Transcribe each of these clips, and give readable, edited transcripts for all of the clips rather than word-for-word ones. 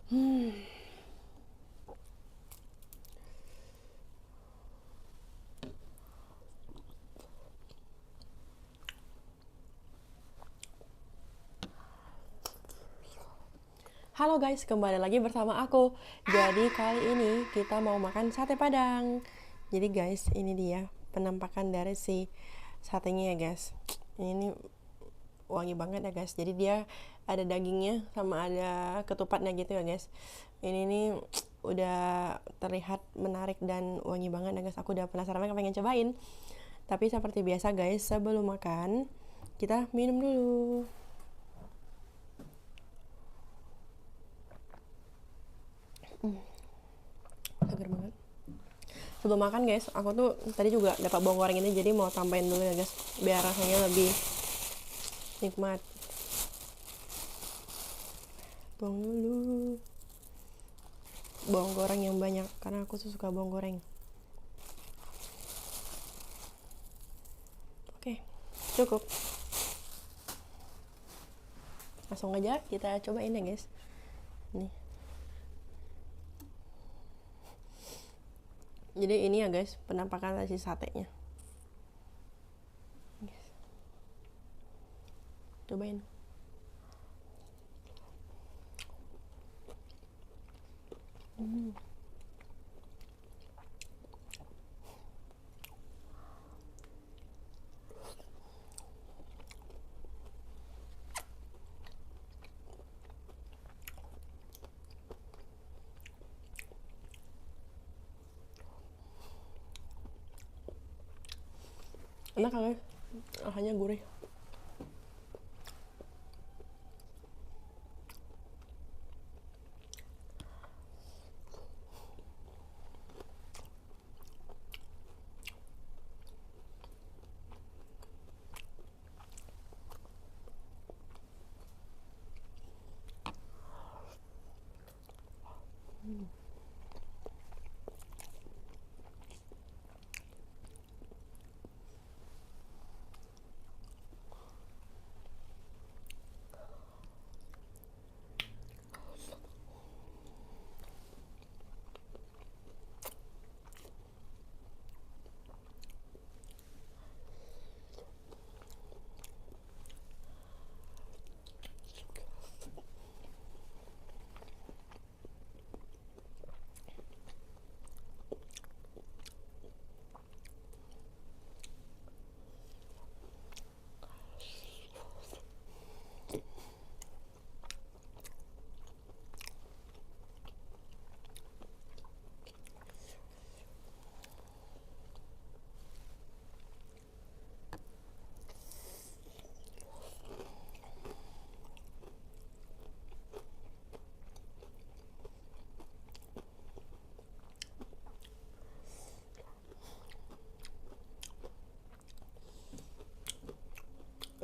Hmm. Halo guys, kembali lagi bersama aku. Jadi kali ini kita mau makan sate Padang. Jadi guys, ini dia penampakan dari si satenya ya guys. Ini wangi banget ya guys. Jadi dia ada dagingnya sama ada ketupatnya gitu ya guys. Ini nih udah terlihat menarik dan wangi banget ya guys. Aku udah penasaran banget pengen cobain. Tapi seperti biasa guys, sebelum makan kita minum dulu. Seger banget. Sebelum makan guys, aku tuh tadi juga dapat bawang goreng ini, jadi mau tambahin dulu ya guys biar rasanya lebih nikmat. Bawang dulu, bawang goreng yang banyak karena aku tuh suka bawang goreng. Oke, cukup. Langsung aja kita cobain ya guys. Nih, jadi ini ya guys penampakan nasi satenya. Cobain. Enak kan guys, rasanya gurih.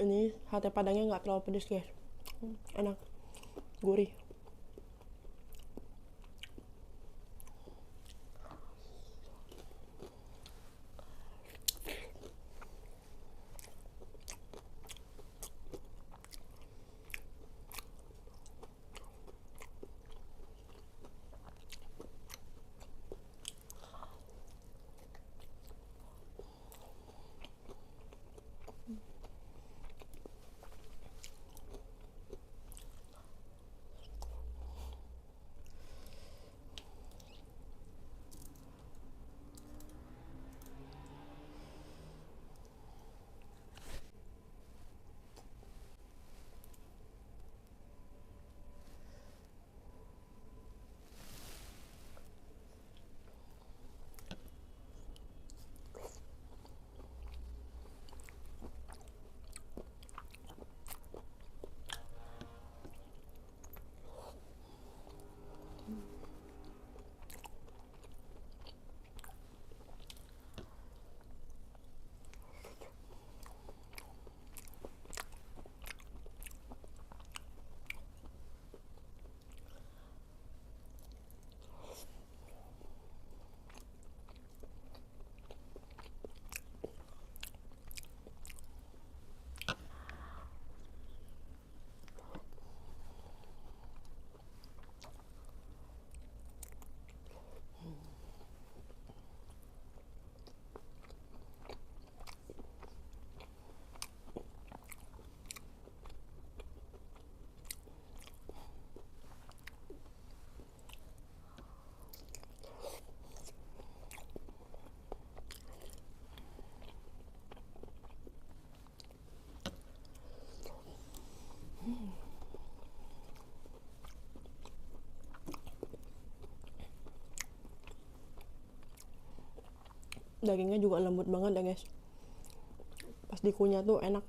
Ini sate padangnya nggak terlalu pedes guys, enak, gurih. Dagingnya juga lembut banget ya guys, pas dikunyah tuh enak.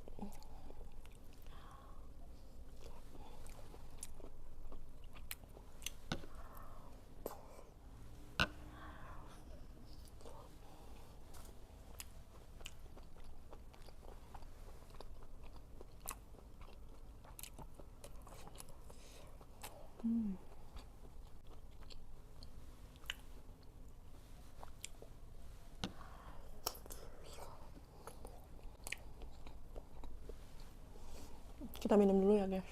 Kita minum dulu ya guys.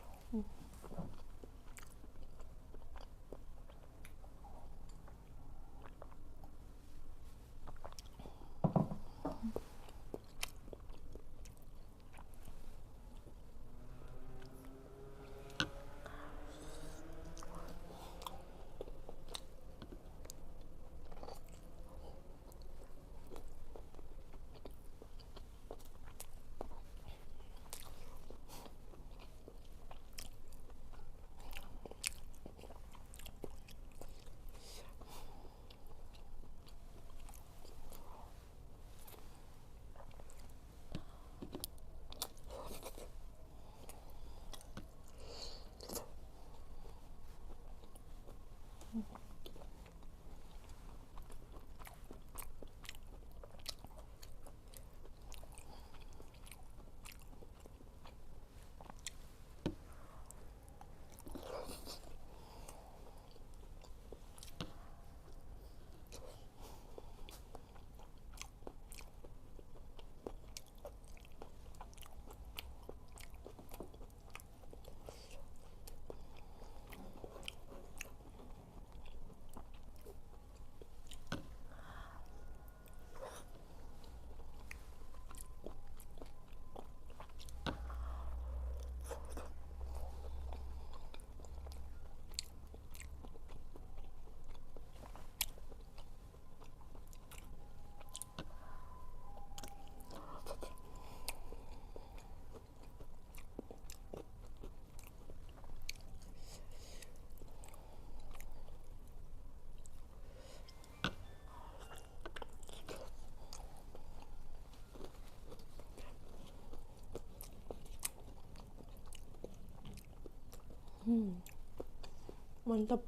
Mantap.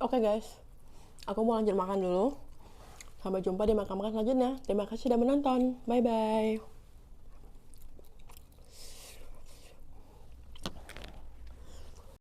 Oke guys, aku mau lanjut makan dulu. Sampai jumpa di makan-makan selanjutnya. Terima kasih sudah menonton. Bye-bye.